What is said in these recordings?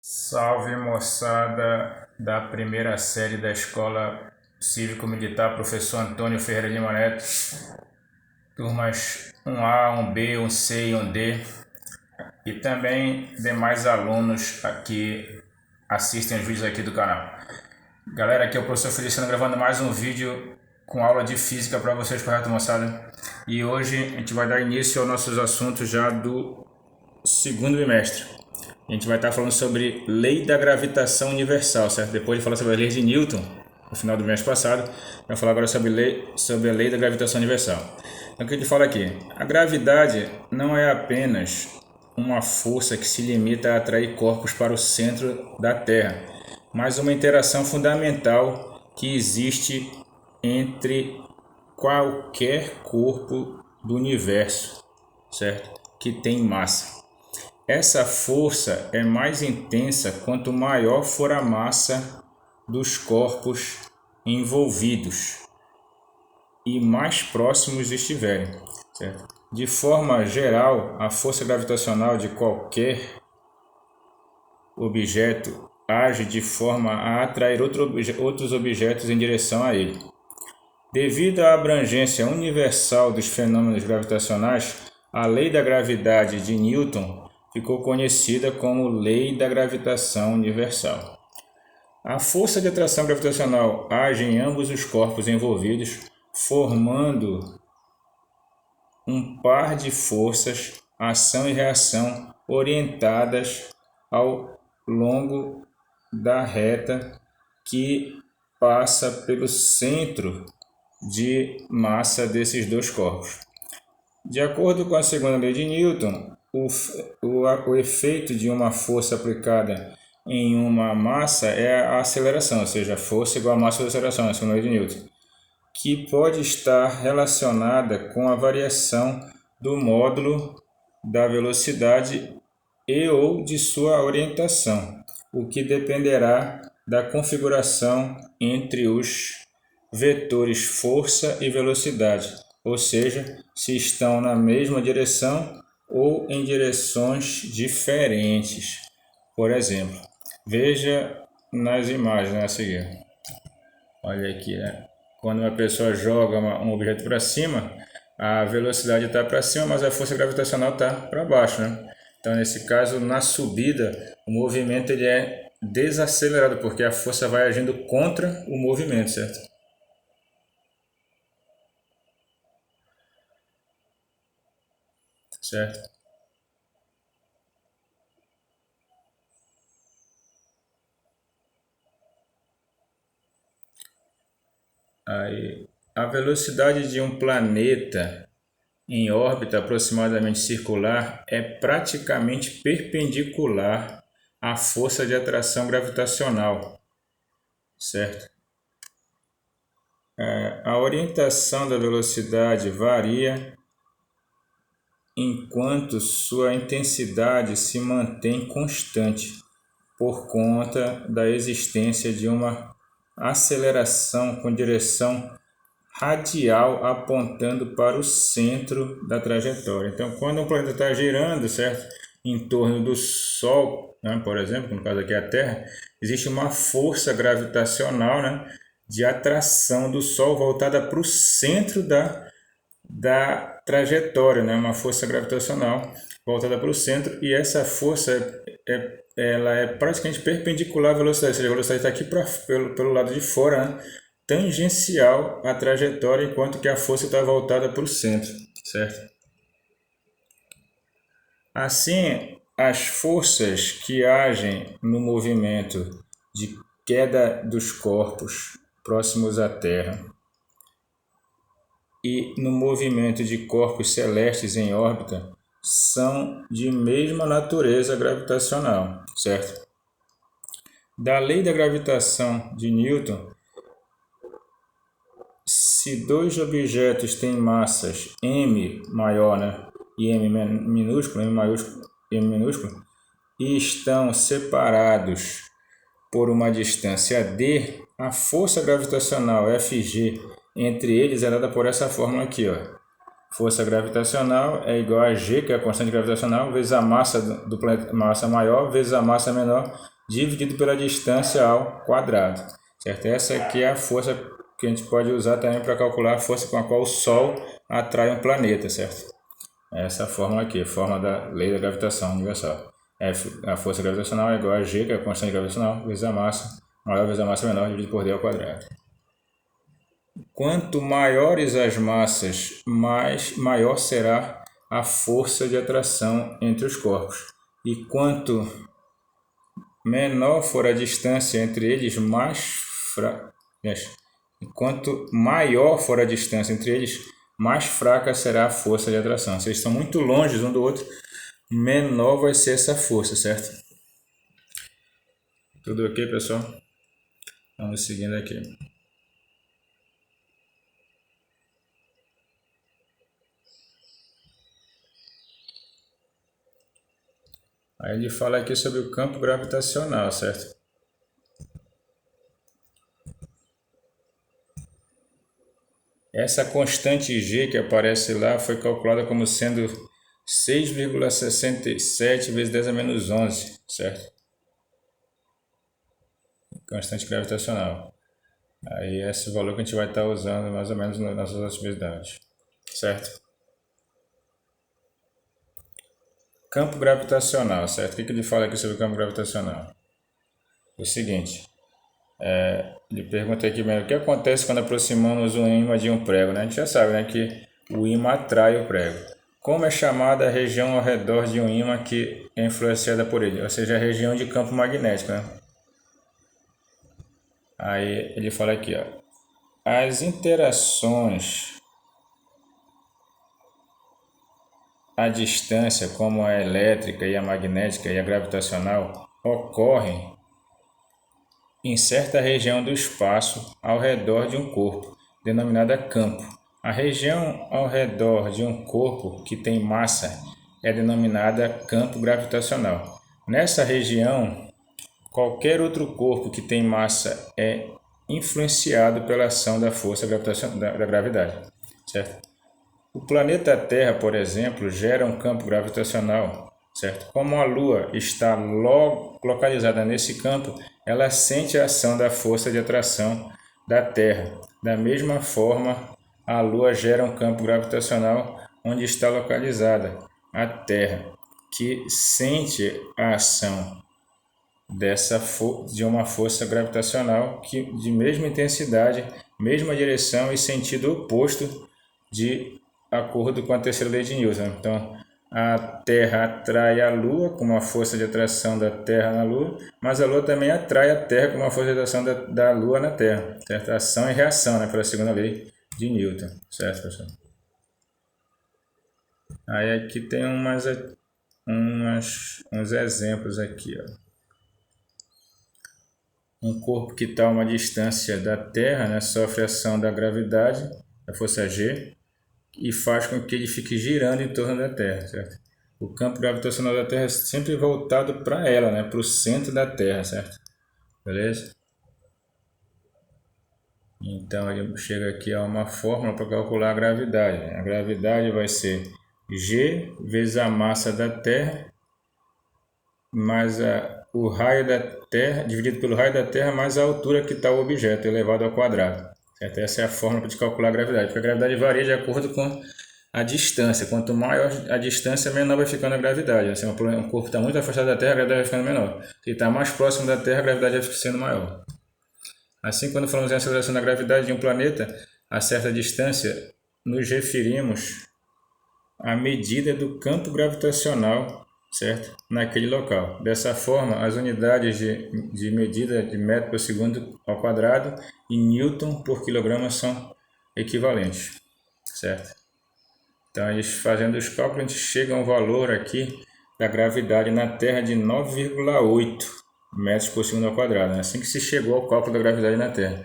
Salve, moçada da primeira série da Escola Cívico-Militar Professor Antônio Ferreira Lima Neto, turmas 1A, 1B, 1C e 1D, e também demais alunos que assistem os vídeos aqui do canal. Galera, aqui é o professor Feliciano gravando mais um vídeo com aula de física para vocês, correto, moçada? E hoje a gente vai dar início aos nossos assuntos já do segundo bimestre. A gente vai estar falando sobre lei da gravitação universal, certo? Depois de falar sobre a lei de Newton, no final do mês passado, vai falar agora sobre a lei da gravitação universal. Então, o que a gente fala aqui? A gravidade não é apenas uma força que se limita a atrair corpos para o centro da Terra, mas uma interação fundamental que existe entre qualquer corpo do universo, certo? Que tem massa. Essa força é mais intensa quanto maior for a massa dos corpos envolvidos e mais próximos estiverem, certo? De forma geral, a força gravitacional de qualquer objeto age de forma a atrair outros objetos em direção a ele. Devido à abrangência universal dos fenômenos gravitacionais, a lei da gravidade de Newton ficou conhecida como Lei da Gravitação Universal. A força de atração gravitacional age em ambos os corpos envolvidos, formando um par de forças, ação e reação orientadas ao longo da reta que passa pelo centro de massa desses dois corpos. De acordo com a segunda lei de Newton, o efeito de uma força aplicada em uma massa é a aceleração, ou seja, a força igual a massa da aceleração, a segunda lei de Newton, que pode estar relacionada com a variação do módulo da velocidade e ou de sua orientação, o que dependerá da configuração entre os vetores força e velocidade, ou seja, se estão na mesma direção ou em direções diferentes. Por exemplo, veja nas imagens a seguir. Olha aqui, né? Quando uma pessoa joga um objeto para cima, a velocidade está para cima, mas a força gravitacional está para baixo, né? Então, nesse caso, na subida, o movimento ele é desacelerado, porque a força vai agindo contra o movimento, certo? Certo? Aí, a velocidade de um planeta em órbita aproximadamente circular é praticamente perpendicular à força de atração gravitacional, certo? A orientação da velocidade varia enquanto sua intensidade se mantém constante por conta da existência de uma aceleração com direção radial apontando para o centro da trajetória. Então, quando um planeta está girando, certo, em torno do Sol, né, por exemplo, no caso aqui a Terra, existe uma força gravitacional, né, de atração do Sol voltada para o centro da trajetória, né, uma força gravitacional voltada para o centro, e essa força ela é praticamente perpendicular à velocidade, ou seja, a velocidade está aqui pelo lado de fora, né, tangencial à trajetória, enquanto que a força está voltada para o centro, certo? Assim, as forças que agem no movimento de queda dos corpos próximos à Terra e no movimento de corpos celestes em órbita são de mesma natureza gravitacional, certo? Da lei da gravitação de Newton, se dois objetos têm massas m maior, né, e m minúsculo, m maiúsculo, m minúsculo, e estão separados por uma distância d, a força gravitacional Fg entre eles é dada por essa fórmula aqui, ó. força gravitacional é igual a G, que é a constante gravitacional, vezes a massa do planeta, massa maior, vezes a massa menor, dividido pela distância ao quadrado. Certo? Essa aqui é a força que a gente pode usar também para calcular a força com a qual o Sol atrai um planeta, certo? Essa fórmula aqui, a fórmula da lei da gravitação universal. A força gravitacional é igual a G, que é a constante gravitacional, vezes a massa maior vezes a massa menor, dividido por D ao quadrado. Quanto maiores as massas, maior será a força de atração entre os corpos. E quanto menor for a distância entre eles, quanto maior for a distância entre eles, mais fraca será a força de atração. Se eles estão muito longe um do outro, menor vai ser essa força, certo? Tudo ok, pessoal? Vamos seguindo aqui. Aí ele fala aqui sobre o campo gravitacional, certo? Essa constante G que aparece lá foi calculada como sendo 6,67 vezes 10 a menos 11, certo? Constante gravitacional. Aí esse valor que a gente vai estar usando mais ou menos nas nossas atividades, certo? Campo gravitacional, certo? O que ele fala aqui sobre o campo gravitacional? O seguinte, ele pergunta aqui mesmo, o que acontece quando aproximamos um ímã de um prego, né? A gente já sabe, né, que o ímã atrai o prego. Como é chamada a região ao redor de um ímã que é influenciada por ele? Ou seja, a região de campo magnético, né? Aí ele fala aqui, ó, as interações à distância, como a elétrica e a magnética e a gravitacional, ocorrem em certa região do espaço ao redor de um corpo, denominada campo. A região ao redor de um corpo que tem massa é denominada campo gravitacional. Nessa região, qualquer outro corpo que tem massa é influenciado pela ação da força da gravidade, certo? O planeta Terra, por exemplo, gera um campo gravitacional, certo? Como a Lua está localizada nesse campo, ela sente a ação da força de atração da Terra. Da mesma forma, a Lua gera um campo gravitacional onde está localizada a Terra, que sente a ação de uma força gravitacional que de mesma intensidade, mesma direção e sentido oposto de acordo com a terceira lei de Newton. Então, a Terra atrai a Lua com uma força de atração da Terra na Lua, mas a Lua também atrai a Terra com uma força de atração da Lua na Terra, certo? Ação e reação, né, pela segunda lei de Newton, certo, pessoal? Aí aqui tem uns exemplos aqui, ó. Um corpo que está a uma distância da Terra, né, sofre a ação da gravidade, da força G, e faz com que ele fique girando em torno da Terra, certo? O campo gravitacional da Terra é sempre voltado para ela, né, para o centro da Terra, certo? Beleza? Então ele chega aqui a uma fórmula para calcular a gravidade. A gravidade vai ser G vezes a massa da Terra mais o raio da Terra, dividido pelo raio da Terra, mais a altura que está o objeto, elevado ao quadrado. Certo? Essa é a fórmula para calcular a gravidade, porque a gravidade varia de acordo com a distância. Quanto maior a distância, menor vai ficando a gravidade. Se um corpo está muito afastado da Terra, a gravidade vai ficando menor. Se está mais próximo da Terra, a gravidade vai sendo maior. Assim, quando falamos em aceleração da gravidade de um planeta a certa distância, nos referimos à medida do campo gravitacional, certo? Naquele local. Dessa forma, as unidades de medida de metro por segundo ao quadrado e newton por quilograma são equivalentes, certo? Então, eles fazendo os cálculos, a gente chega a um valor aqui da gravidade na Terra de 9,8 metros por segundo ao quadrado. Assim que se chegou ao cálculo da gravidade na Terra,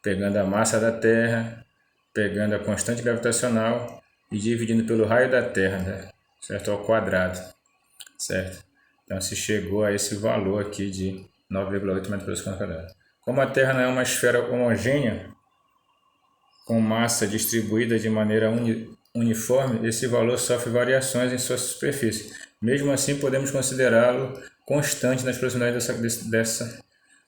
pegando a massa da Terra, pegando a constante gravitacional e dividindo pelo raio da Terra, né? Certo? Ao quadrado, certo? Então se chegou a esse valor aqui de 9,8 metros por segundo ao quadrado. Como a Terra não é uma esfera homogênea, com massa distribuída de maneira uniforme, esse valor sofre variações em sua superfície. Mesmo assim, podemos considerá-lo constante nas proximidades dessa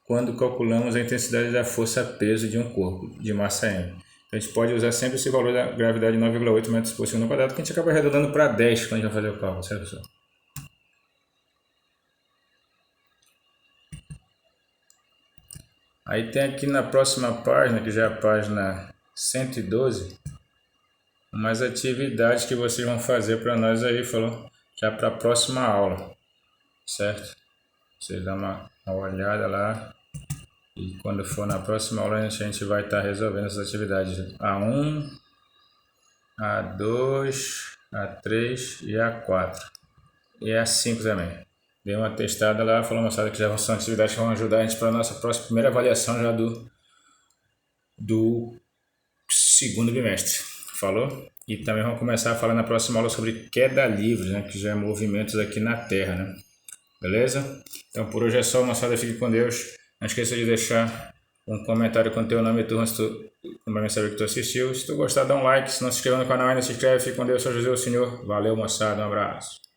quando calculamos a intensidade da força-peso de um corpo de massa M. A gente pode usar sempre esse valor da gravidade de 9,8 metros por segundo quadrado, que a gente acaba arredondando para 10 quando a gente vai fazer o cálculo, certo, pessoal? Aí tem aqui na próxima página, que já é a página 112, umas atividades que vocês vão fazer para nós aí, falou? Já para a próxima aula, certo? Vocês dão uma olhada lá e quando for na próxima aula a gente vai estar resolvendo essas atividades A1, A2, A3 e A4 e A5 também. Dei uma testada lá, falou moçada que já são atividades que vão ajudar a gente para a nossa próxima primeira avaliação já do segundo bimestre. Falou? E também vamos começar a falar na próxima aula sobre queda livre, né? Que já é movimentos aqui na Terra, né? Beleza? Então por hoje é só, moçada, fique com Deus. Não esqueça de deixar um comentário com teu nome e turma, se tu vai saber que tu assistiu. Se tu gostar, dá um like. Se não se inscreveu no canal ainda, se inscreve. Fique com Deus, sou José o Senhor. Valeu, moçada. Um abraço.